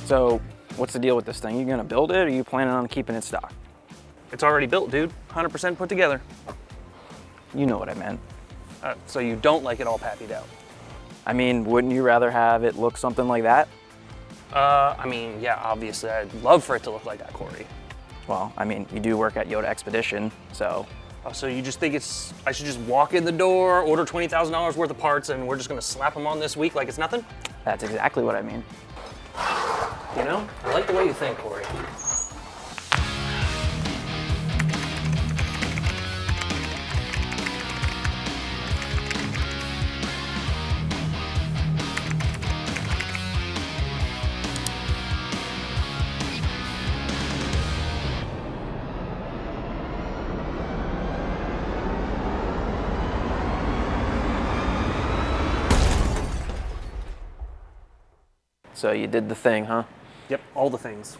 So what's the deal with this thing? You gonna build it, or are you planning on keeping it stock? It's already built, dude. 100% put together. You know what I meant. So you don't like it all pappyed out? I mean, wouldn't you rather have it look something like that? I mean, yeah, obviously I'd love for it to look like that, Corey. Well, I mean, you do work at DIODE Expedition, so. Oh, so you just think I should just walk in the door, order $20,000 worth of parts, and we're just gonna slap them on this week like it's nothing? That's exactly what I mean. You know, I like the way you think, Corey. So you did the thing, huh? Yep, all the things.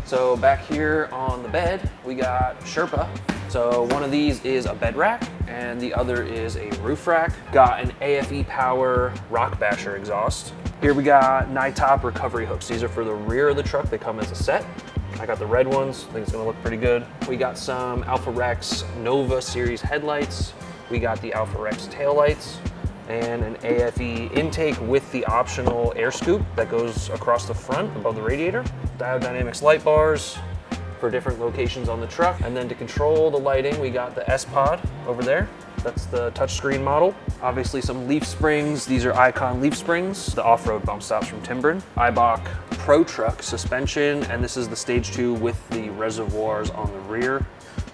So back here on the bed, we got SHERPA. So one of these is a bed rack and the other is a roof rack. Got an AFE Power Rock Basher exhaust. Here we got NITOP recovery hooks. These are for the rear of the truck. They come as a set. I got the red ones. I think it's gonna look pretty good. We got some Alpha Rex Nova series headlights. We got the Alpha Rex taillights and an AFE intake with the optional air scoop that goes across the front above the radiator. Diode Dynamics light bars for different locations on the truck. And then to control the lighting, we got the SPOD over there. That's the touchscreen model. Obviously some leaf springs. These are Icon leaf springs. The off-road bump stops from Timbren. EIBACH Pro Truck suspension, and this is the stage 2 with the reservoirs on the rear.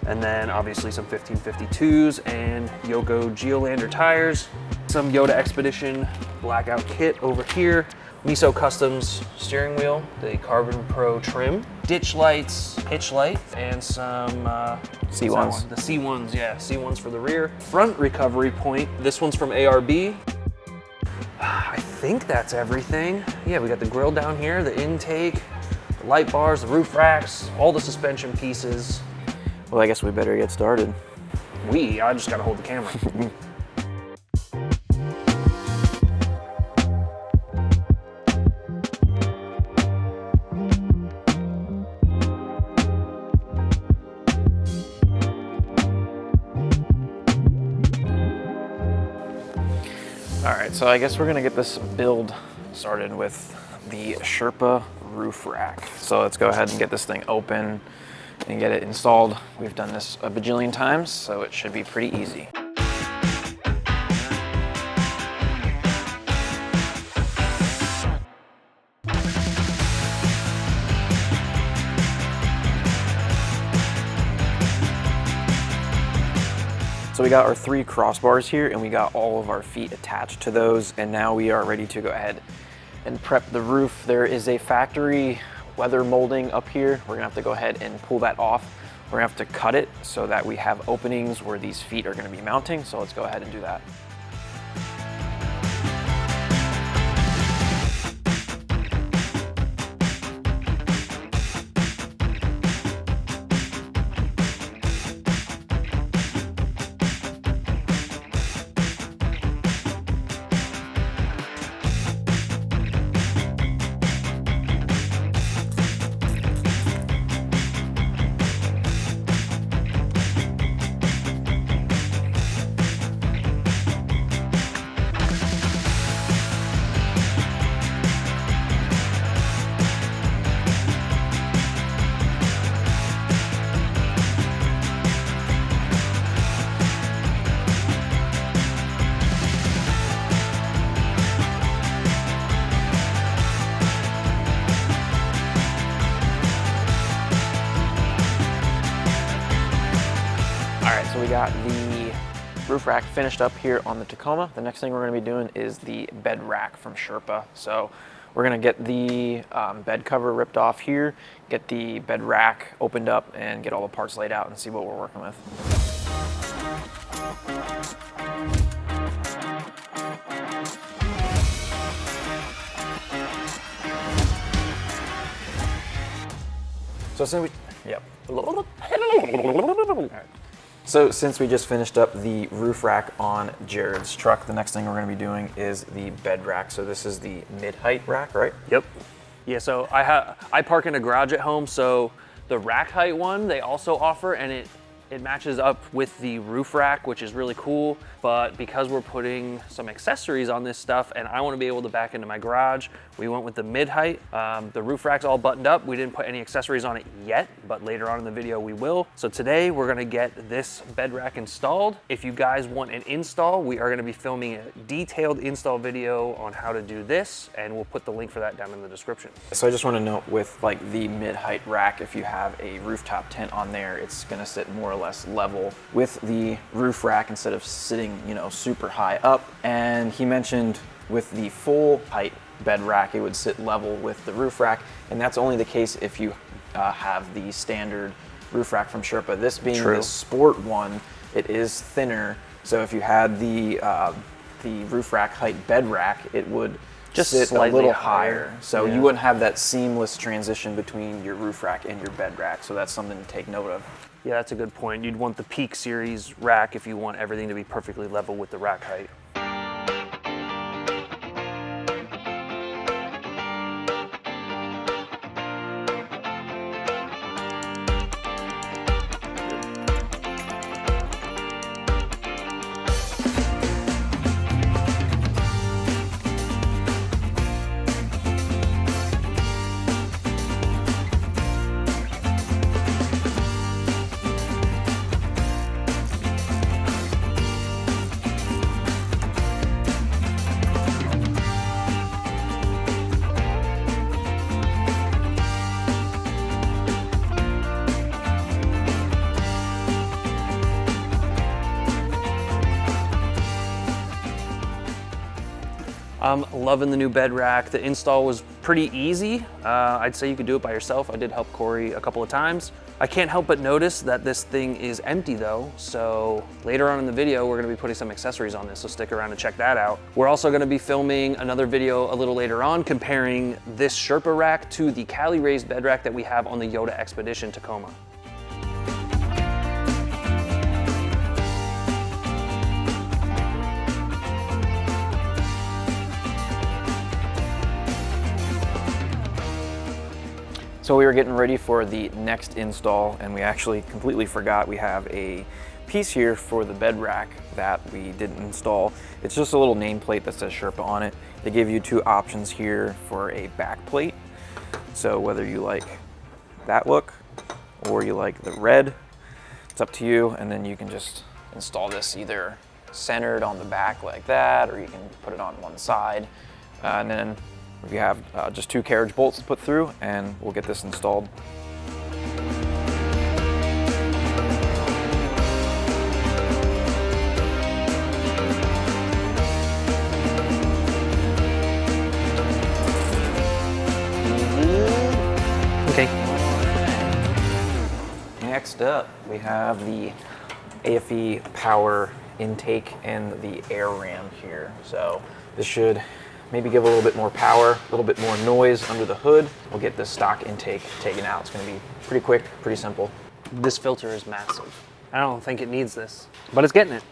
And then obviously some 1552s and Yoko Geolander tires. Some DIODE Expedition blackout kit over here. Miso Customs steering wheel, the Carbon Pro trim, ditch lights, hitch light, and some C1s. The C1s, yeah, C1s for the rear. Front recovery point, this one's from ARB. I think that's everything. Yeah, we got the grill down here, the intake, the light bars, the roof racks, all the suspension pieces. Well, I guess we better get started. I just gotta hold the camera. All right, so I guess we're gonna get this build started with the SHERPA roof rack. So let's go ahead and get this thing open and get it installed. We've done this a bajillion times, so it should be pretty easy. So we got our 3 crossbars here, and we got all of our feet attached to those, and now we are ready to go ahead and prep the roof. There is a factory weather molding up here. We're gonna have to go ahead and pull that off. We're gonna have to cut it so that we have openings where these feet are gonna be mounting, so let's go ahead and do that. So we got the roof rack finished up here on the Tacoma. The next thing we're gonna be doing is the bed rack from SHERPA. So we're gonna get the bed cover ripped off here, get the bed rack opened up, and get all the parts laid out and see what we're working with. So since we, yep. So since we just finished up the roof rack on Jaryd's truck, the next thing we're gonna be doing is the bed rack. So this is the mid-height rack, right? Yep. Yeah, so I park in a garage at home, so the rack height one they also offer, and it matches up with the roof rack, which is really cool. But because we're putting some accessories on this stuff and I want to be able to back into my garage, we went with the mid height. The roof rack's all buttoned up. We didn't put any accessories on it yet, but later on in the video we will. So today we're gonna get this bed rack installed. If you guys want an install, we are gonna be filming a detailed install video on how to do this, and we'll put the link for that down in the description. So I just want to note with like the mid-height rack, if you have a rooftop tent on there, it's gonna sit more or less level with the roof rack instead of sitting, you know, super high up. And he mentioned with the full height bed rack, it would sit level with the roof rack, and that's only the case if you have the standard roof rack from Sherpa. This being the sport one, it is thinner, so if you had the roof rack height bed rack, it would just sit a little higher. So you wouldn't have that seamless transition between your roof rack and your bed rack, so that's something to take note of. Yeah, that's a good point. You'd want the Peak Series rack if you want everything to be perfectly level with the rack height. I'm loving the new bed rack. The install was pretty easy. I'd say you could do it by yourself. I did help Corey a couple of times. I can't help but notice that this thing is empty though. So later on in the video, we're gonna be putting some accessories on this, so stick around and check that out. We're also gonna be filming another video a little later on comparing this Sherpa rack to the CALIRAISED bed rack that we have on the DIODE Expedition Tacoma. So we were getting ready for the next install, and we actually completely forgot we have a piece here for the bed rack that we didn't install. It's just a little nameplate that says Sherpa on it. They give you two options here for a back plate. So whether you like that look or you like the red, it's up to you. And then you can just install this either centered on the back like that, or you can put it on one side. And then we have just two carriage bolts to put through, and we'll get this installed. Okay. Next up, we have the AFE power intake and the air ram here. So this should maybe give a little bit more power, a little bit more noise under the hood. We'll get the stock intake taken out. It's gonna be pretty quick, pretty simple. This filter is massive. I don't think it needs this, but it's getting it.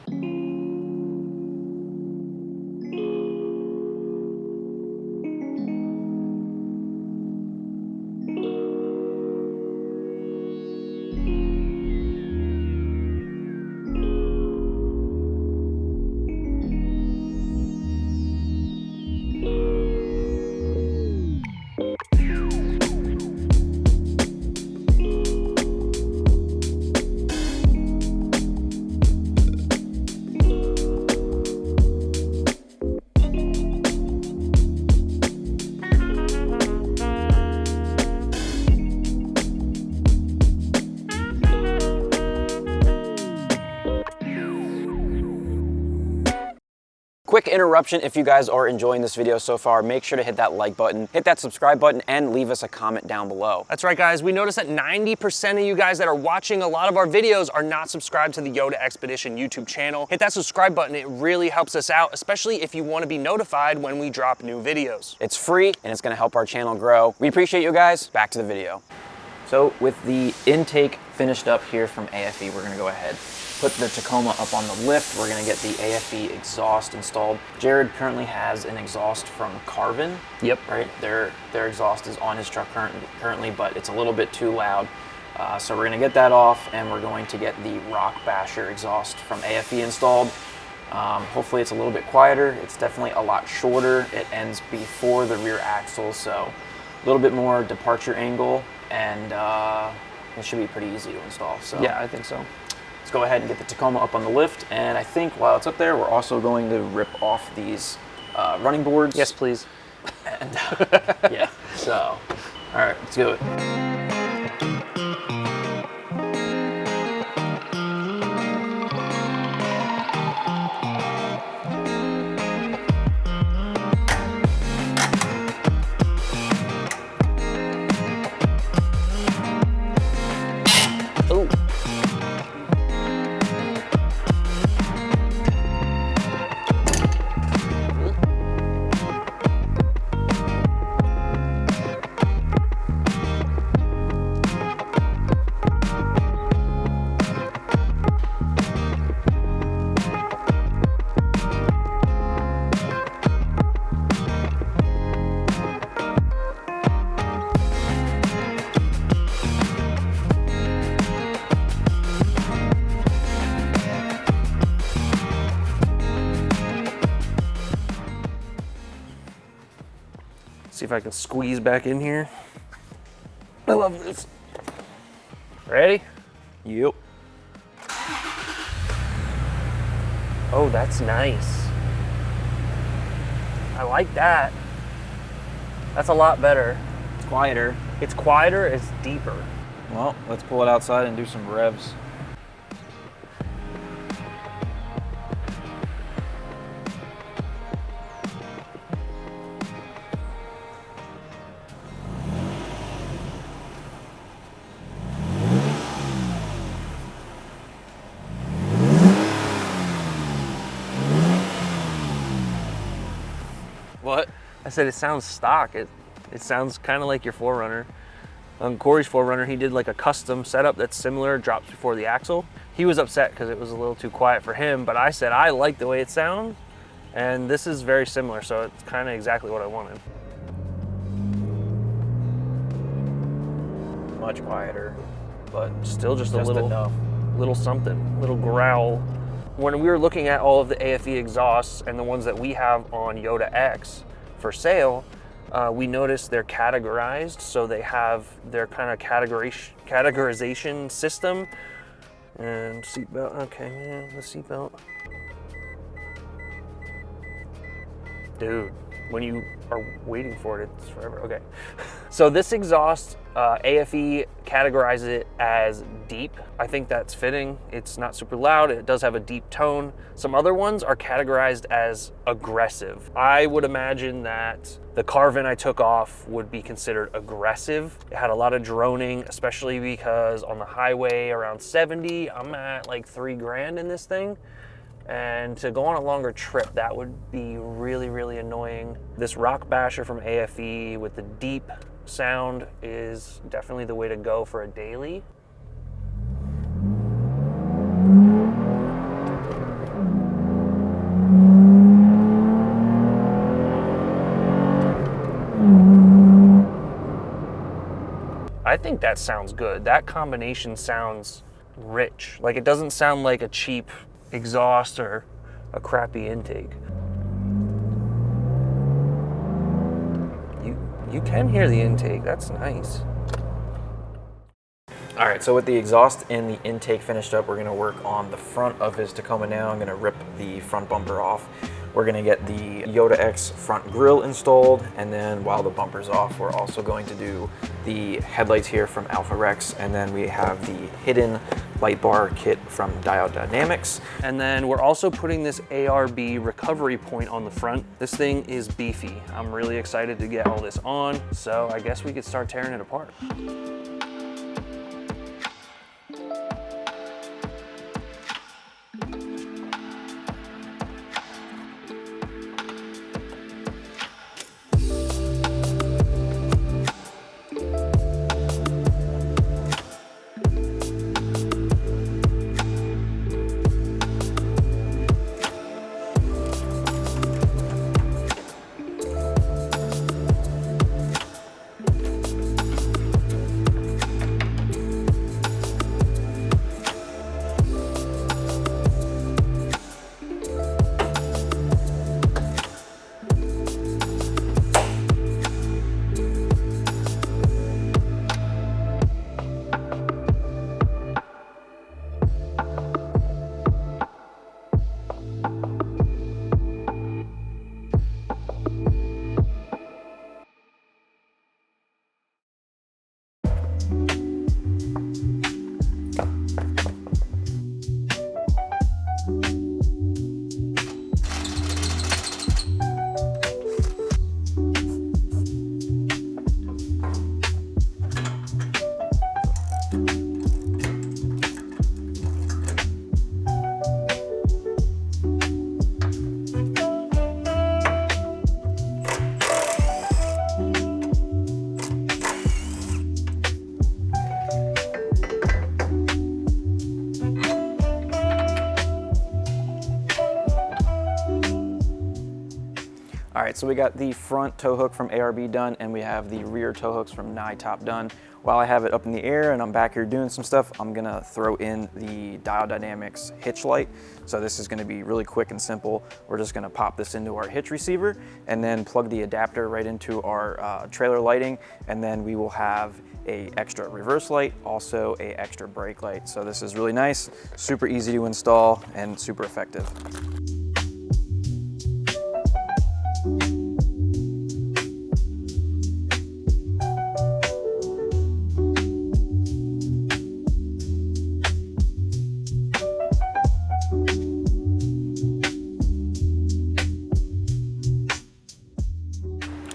Quick interruption, if you guys are enjoying this video so far, make sure to hit that like button, hit that subscribe button, and leave us a comment down below. That's right, guys. We noticed that 90% of you guys that are watching a lot of our videos are not subscribed to the DIODE Expedition YouTube channel. Hit that subscribe button. It really helps us out, especially if you want to be notified when we drop new videos. It's free, and it's going to help our channel grow. We appreciate you guys. Back to the video. So with the intake finished up here from AFE, we're gonna go ahead, put the Tacoma up on the lift. We're gonna get the AFE exhaust installed. Jaryd currently has an exhaust from Carvin. Yep. Right, their exhaust is on his truck currently, but it's a little bit too loud. So we're gonna get that off, and we're going to get the Rock Basher exhaust from AFE installed. Hopefully it's a little bit quieter. It's definitely a lot shorter. It ends before the rear axle, so a little bit more departure angle, and it should be pretty easy to install. So yeah, I think so. Let's go ahead and get the Tacoma up on the lift, and I think while it's up there, we're also going to rip off these running boards. Yes, please. And yeah, so, all right, let's do it. Oh. See if I can squeeze back in here. I love this. Ready? Yep. Oh, that's nice. I like that. That's a lot better. It's quieter. It's quieter, it's deeper. Well, let's pull it outside and do some revs. What? I said it sounds stock. It sounds kind of like your 4Runner. On Corey's 4Runner, he did like a custom setup that's similar, drops before the axle. He was upset because it was a little too quiet for him, but I said I like the way it sounds, and this is very similar, so it's kind of exactly what I wanted. Much quieter, but Still just a little, enough. little something, little growl. When we were looking at all of the AFE exhausts and the ones that we have on DIODE X for sale, we noticed they're categorized, so they have their kind of categorization system. And seatbelt, okay, yeah, the seatbelt. Dude, when you are waiting for it, it's forever. Okay. So this exhaust, AFE categorizes it as deep. I think that's fitting. It's not super loud. It does have a deep tone. Some other ones are categorized as aggressive. I would imagine that the Carvin I took off would be considered aggressive. It had a lot of droning, especially because on the highway around 70, I'm at like $3,000 in this thing. And to go on a longer trip, that would be really, really annoying. This Rock Basher from AFE with the deep sound is definitely the way to go for a daily. I think that sounds good. That combination sounds rich. Like, it doesn't sound like a cheap exhaust or a crappy intake. You can hear the intake. That's nice. All right, so with the exhaust and the intake finished up, we're gonna work on the front of his Tacoma now. I'm gonna rip the front bumper off. We're gonna get the DIODE X front grille installed, and then while the bumper's off, we're also going to do the headlights here from Alpha Rex, and then we have the hidden light bar kit from Dynamics. And then we're also putting this ARB recovery point on the front. This thing is beefy. I'm really excited to get all this on, so I guess we could start tearing it apart. All right, so we got the front tow hook from ARB done, and we have the rear tow hooks from Top done. While I have it up in the air and I'm back here doing some stuff, I'm gonna throw in the Dynamics hitch light. So this is gonna be really quick and simple. We're just gonna pop this into our hitch receiver and then plug the adapter right into our trailer lighting, and then we will have a extra reverse light, also a extra brake light. So this is really nice, super easy to install, and super effective.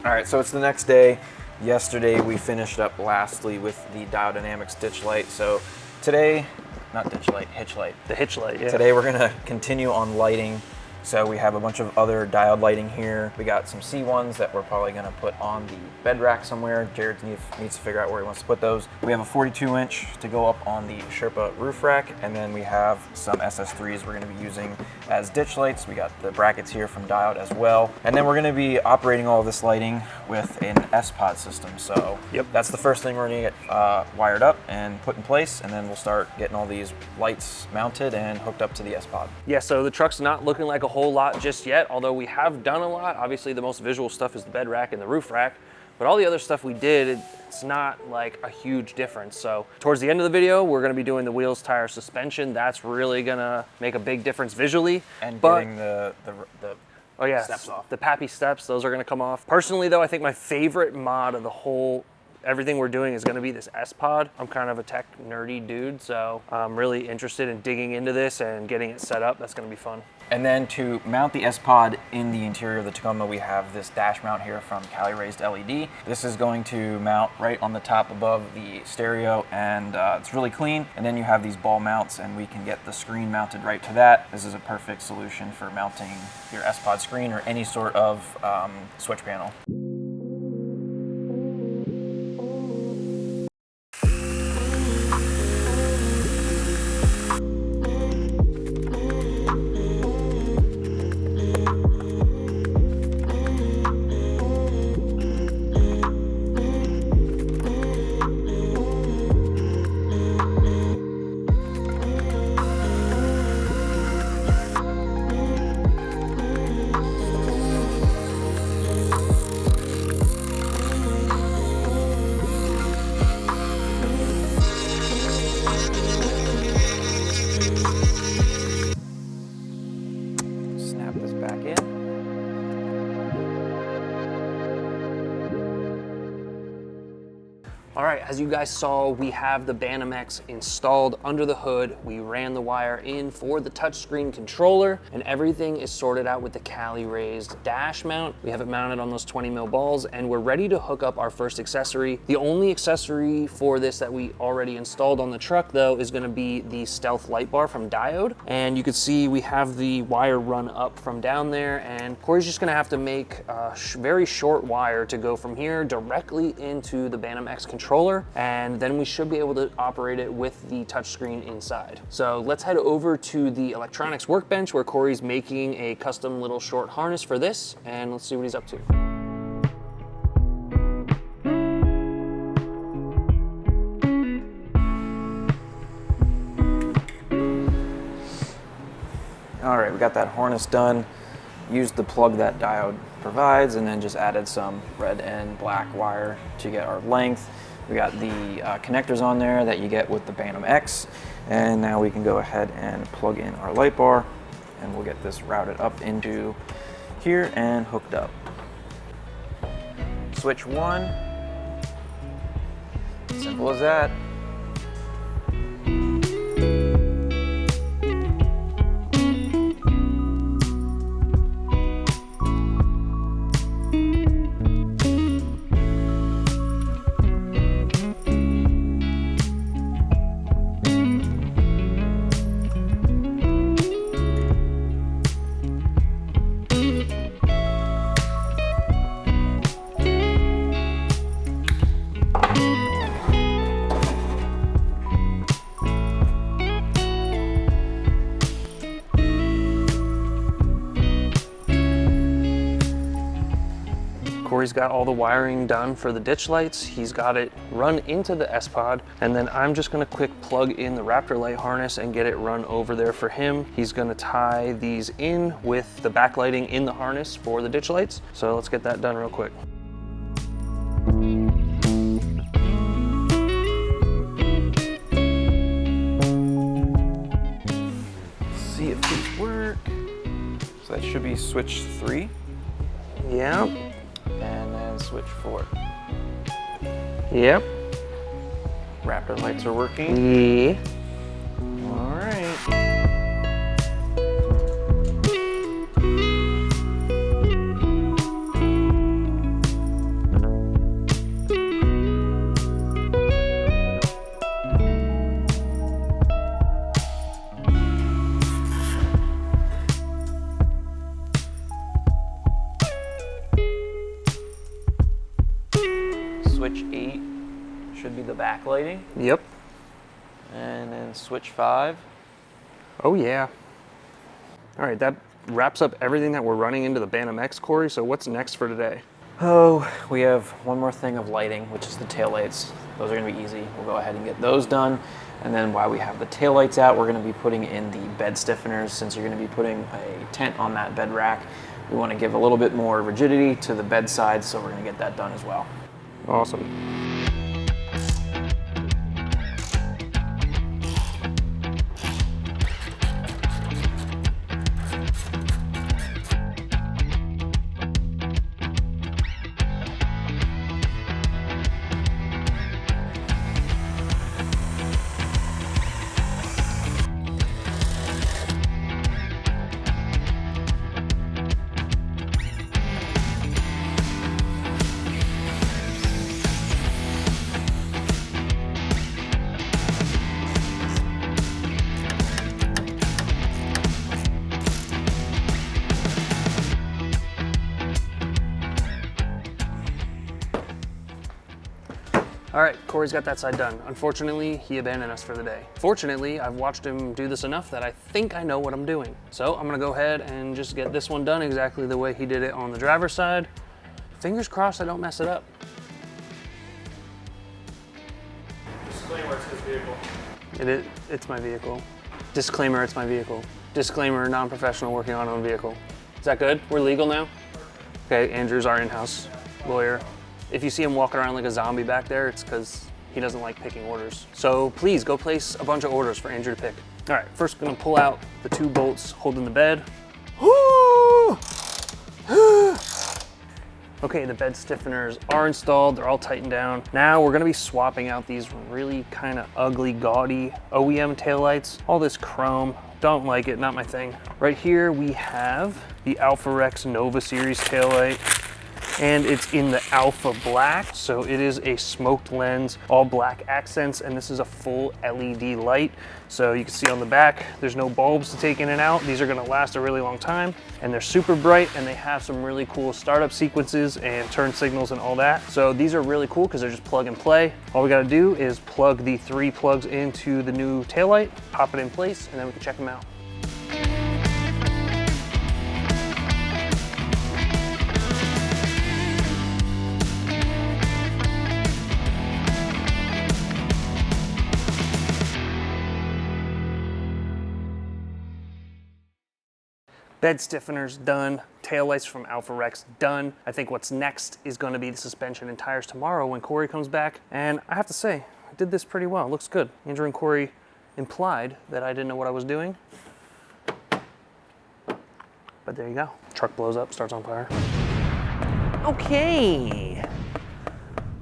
All right, so it's the next day. Yesterday we finished up lastly with the Dynamics ditch light. So today, not ditch light, hitch light. The hitch light, yeah. Today we're gonna continue on lighting. So we have a bunch of other diode lighting here. We got some C1s that we're probably gonna put on the bed rack somewhere. Jaryd needs to figure out where he wants to put those. We have a 42-inch to go up on the SHERPA roof rack, and then we have some SS3s we're gonna be using as ditch lights. We got the brackets here from DIODE as well. And then we're gonna be operating all of this lighting with an SPOD system. So that's the first thing we're gonna get wired up and put in place, and then we'll start getting all these lights mounted and hooked up to the SPOD. Yeah, so the truck's not looking like a whole lot just yet, although we have done a lot. Obviously the most visual stuff is the bed rack and the roof rack, but all the other stuff we did, it's not like a huge difference. So towards the end of the video, we're gonna be doing the wheels, tires, suspension. That's really gonna make a big difference visually. And getting the oh yeah, steps off. The pappy steps, those are gonna come off. Personally though, I think my favorite mod of the whole everything we're doing is gonna be this SPOD. I'm kind of a tech nerdy dude, so I'm really interested in digging into this and getting it set up. That's gonna be fun. And then to mount the SPOD in the interior of the Tacoma, we have this dash mount here from CALIRAISED LED. This is going to mount right on the top above the stereo, and it's really clean. And then you have these ball mounts, and we can get the screen mounted right to that. This is a perfect solution for mounting your SPOD screen or any sort of switch panel. All right, as you guys saw, we have the BANTAM X installed under the hood. We ran the wire in for the touchscreen controller, and everything is sorted out with the CALIRAISED dash mount. We have it mounted on those 20 mil balls, and we're ready to hook up our first accessory. The only accessory for this that we already installed on the truck, though, is gonna be the stealth light bar from DIODE. And you can see we have the wire run up from down there, and Corey's just gonna have to make a very short wire to go from here directly into the BANTAM X controller, and then we should be able to operate it with the touchscreen inside. So let's head over to the electronics workbench where Corey's making a custom little short harness for this, and let's see what he's up to. All right, we got that harness done. Used the plug that DIODE provides, and then just added some red and black wire to get our length. We got the connectors on there that you get with the BANTAM X, and now we can go ahead and plug in our light bar, and we'll get this routed up into here and hooked up. Switch 1, simple as that. Corey's got all the wiring done for the ditch lights. He's got it run into the SPOD, and then I'm just gonna quick plug in the Raptor light harness and get it run over there for him. He's gonna tie these in with the backlighting in the harness for the ditch lights. So let's get that done real quick. See if these work. So that should be switch 3. Yep. And then switch 4. Yep. Raptor lights are working. Yeah. All right. Switch 8 should be the backlighting. Yep. And then switch 5. Oh yeah. All right, that wraps up everything that we're running into the BANTAM X, Corey. So what's next for today? Oh, we have one more thing of lighting, which is the taillights. Those are gonna be easy. We'll go ahead and get those done. And then while we have the taillights out, we're gonna be putting in the bed stiffeners. Since you're gonna be putting a tent on that bed rack, we wanna give a little bit more rigidity to the bed side, so we're gonna get that done as well. Awesome. All right, Corey's got that side done. Unfortunately, he abandoned us for the day. Fortunately, I've watched him do this enough that I think I know what I'm doing. So I'm gonna go ahead and just get this one done exactly the way he did it on the driver's side. Fingers crossed I don't mess it up. Disclaimer, it's his vehicle. It's my vehicle. Disclaimer, it's my vehicle. Disclaimer, non-professional working on own vehicle. Is that good? We're legal now? Okay, Andrew's our in-house lawyer. If you see him walking around like a zombie back there, it's because he doesn't like picking orders. So please go place a bunch of orders for Andrew to pick. All right, first gonna pull out the 2 bolts holding the bed. Okay, the bed stiffeners are installed, they're all tightened down. Now we're gonna be swapping out these really kind of ugly, gaudy OEM taillights. All this chrome, don't like it, not my thing. Right here we have the Alpha Rex Nova Series taillight, and it's in the Alpha Black. So it is a smoked lens, all black accents, and this is a full LED light. So you can see on the back, there's no bulbs to take in and out. These are gonna last a really long time, and they're super bright, and they have some really cool startup sequences and turn signals and all that. So these are really cool because they're just plug and play. All we gotta do is plug the 3 plugs into the new taillight, pop it in place, and then we can check them out. Bed stiffeners done, taillights from Alpha Rex done. I think what's next is gonna be the suspension and tires tomorrow when Corey comes back. And I have to say, I did this pretty well, it looks good. Andrew and Corey implied that I didn't know what I was doing. But there you go. Truck blows up, starts on fire. Okay.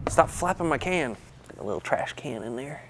Stop flapping my can. Got a little trash can in there.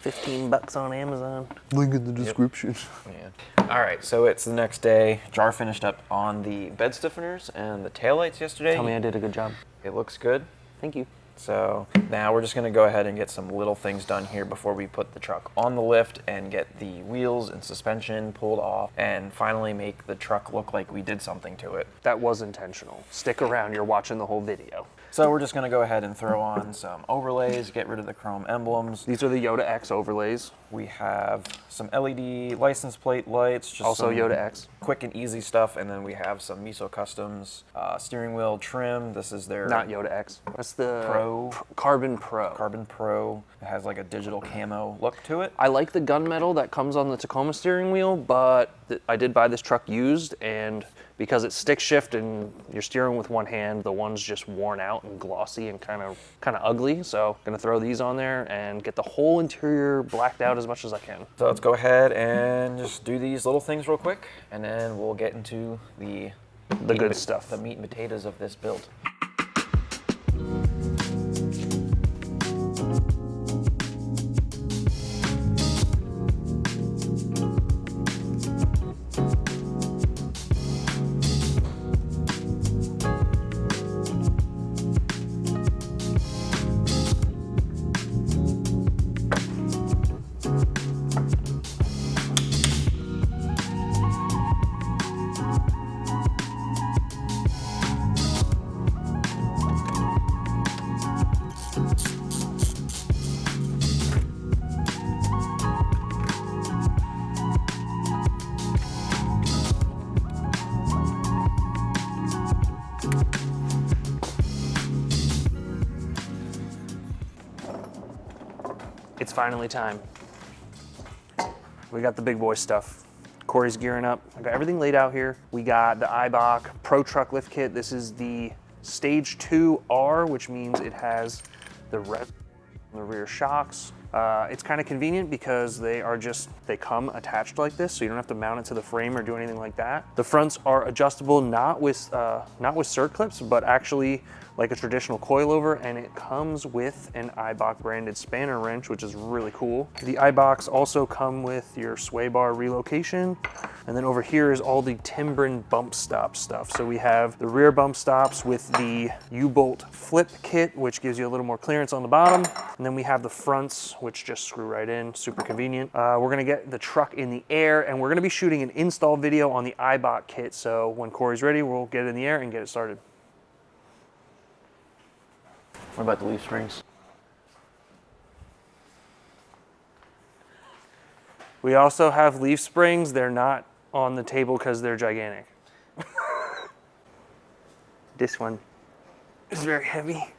15 bucks on Amazon. Link in the description. Yeah. All right, so it's the next day. Jar finished up on the bed stiffeners and the taillights yesterday. Tell me I did a good job. It looks good. Thank you. So now we're just gonna go ahead and get some little things done here before we put the truck on the lift and get the wheels and suspension pulled off and finally make the truck look like we did something to it. That was intentional. Stick around, you're watching the whole video. So we're just gonna go ahead and throw on some overlays, get rid of the chrome emblems. These are the DIODE X overlays. We have some LED license plate lights, just Also some DIODE X. quick and easy stuff, and then we have some Miso Customs steering wheel trim. This is their Not DIODE X. That's the Pro. Carbon Pro. Carbon Pro. It has like a digital camo look to it. I like the gunmetal that comes on the Tacoma steering wheel, but I did buy this truck used, and because it's stick shift and you're steering with one hand, the one's just worn out and glossy and kind of ugly. So I'm gonna throw these on there and get the whole interior blacked out as much as I can. So let's go ahead and just do these little things real quick, and then we'll get into the good stuff. The meat and potatoes of this build. It's finally time. We got the big boy stuff. Corey's gearing up. I got everything laid out here. We got the EIBACH Pro Truck Lift Kit. This is the Stage 2R, which means it has the rear shocks. It's kind of convenient because they come attached like this, so you don't have to mount it to the frame or do anything like that. The fronts are adjustable, not with cert clips, but actually like a traditional coilover, and it comes with an EIBACH branded spanner wrench, which is really cool. The EIBACHs also come with your sway bar relocation. And then over here is all the Timbren bump stop stuff. So we have the rear bump stops with the U-bolt flip kit, which gives you a little more clearance on the bottom. And then we have the fronts, which just screw right in, super convenient. We're gonna get the truck in the air, and we're gonna be shooting an install video on the EIBACH kit. So when Corey's ready, we'll get it in the air and get it started. What about the leaf springs? We also have leaf springs. They're not on the table because they're gigantic. This one is very heavy.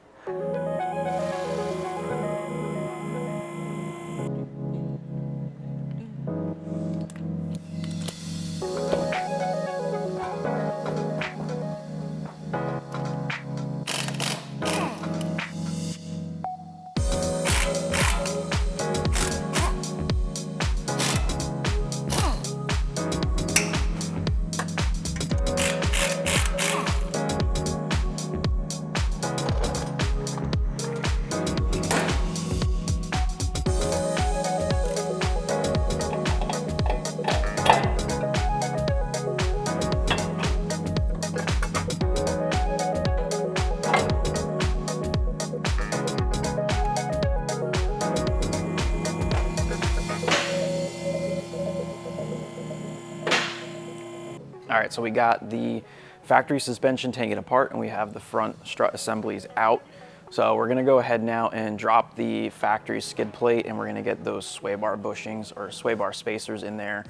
All right, so we got the factory suspension taken apart, and we have the front strut assemblies out. So we're gonna go ahead now and drop the factory skid plate, and we're gonna get those sway bar bushings or sway bar spacers in there.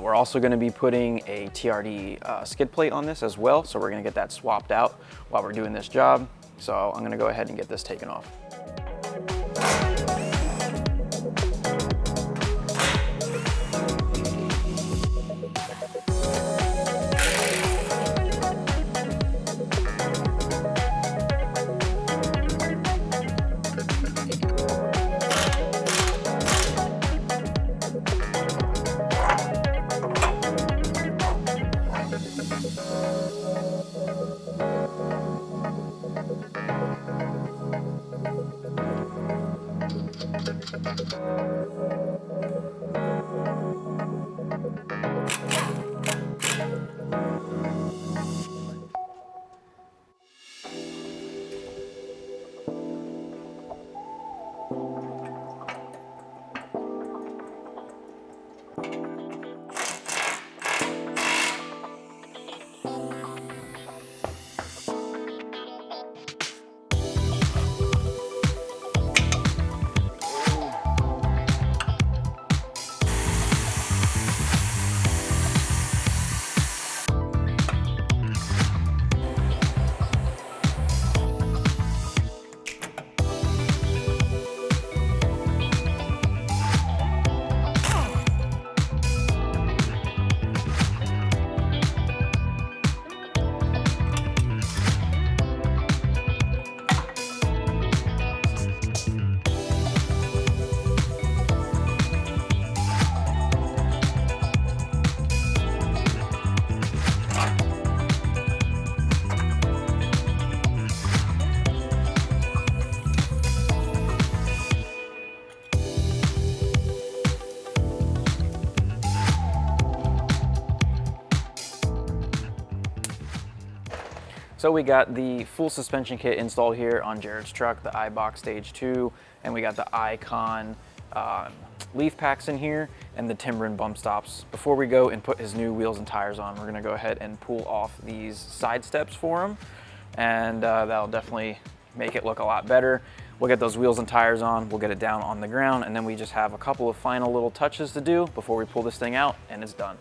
We're also gonna be putting a TRD skid plate on this as well, so we're gonna get that swapped out while we're doing this job. So I'm gonna go ahead and get this taken off. So we got the full suspension kit installed here on Jaryd's truck, the EIBACH Stage 2, and we got the Icon leaf packs in here and the Timbren bump stops. Before we go and put his new wheels and tires on, we're gonna go ahead and pull off these side steps for him, and that'll definitely make it look a lot better. We'll get those wheels and tires on, we'll get it down on the ground, and then we just have a couple of final little touches to do before we pull this thing out and it's done.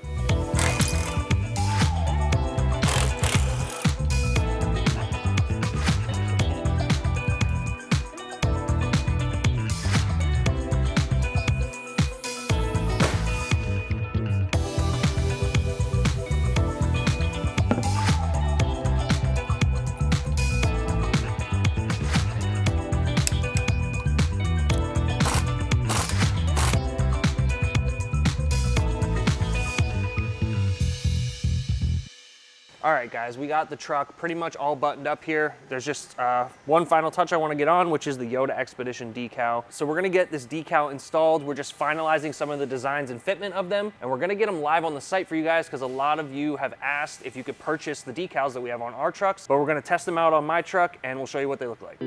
All right, guys, we got the truck pretty much all buttoned up here. There's just one final touch I want to get on, which is the DIODE Expedition decal. So we're gonna get this decal installed. We're just finalizing some of the designs and fitment of them, and we're gonna get them live on the site for you guys because a lot of you have asked if you could purchase the decals that we have on our trucks, but we're gonna test them out on my truck and we'll show you what they look like.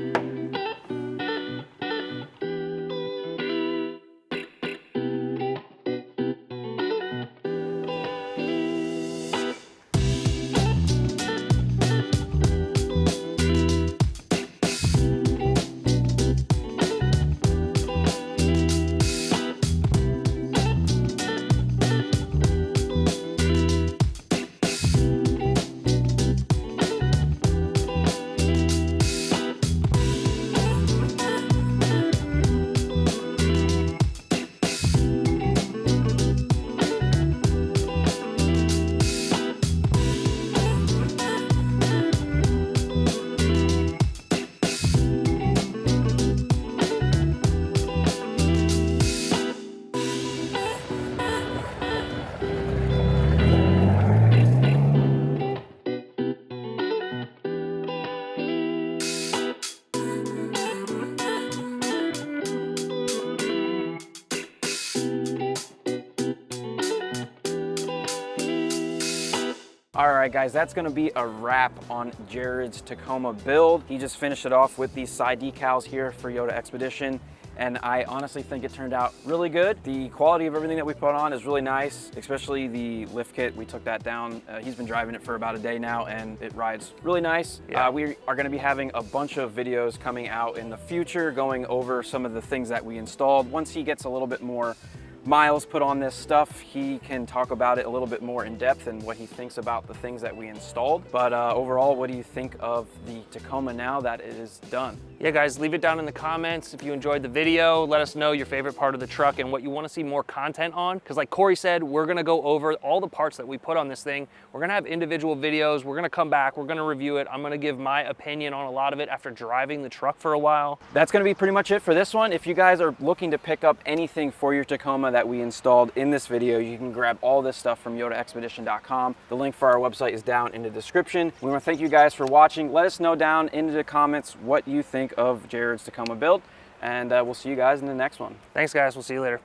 All right, guys, that's gonna be a wrap on Jaryd's Tacoma build. He just finished it off with these side decals here for DIODE Expedition, and I honestly think it turned out really good. The quality of everything that we put on is really nice, especially the lift kit. We took that down. He's been driving it for about a day now, and it rides really nice. Yeah. We are gonna be having a bunch of videos coming out in the future going over some of the things that we installed. Once he gets a little bit more miles put on this stuff, he can talk about it a little bit more in depth and what he thinks about the things that we installed. But overall, what do you think of the Tacoma now that it is done? Yeah, guys, leave it down in the comments if you enjoyed the video. Let us know your favorite part of the truck and what you want to see more content on. Because like Corey said, we're going to go over all the parts that we put on this thing. We're going to have individual videos. We're going to come back. We're going to review it. I'm going to give my opinion on a lot of it after driving the truck for a while. That's going to be pretty much it for this one. If you guys are looking to pick up anything for your Tacoma that we installed in this video, you can grab all this stuff from DIODEXpedition.com. The link for our website is down in the description. We want to thank you guys for watching. Let us know down in the comments what you think of Jaryd's Tacoma build, and we'll see you guys in the next one. Thanks, guys. We'll see you later.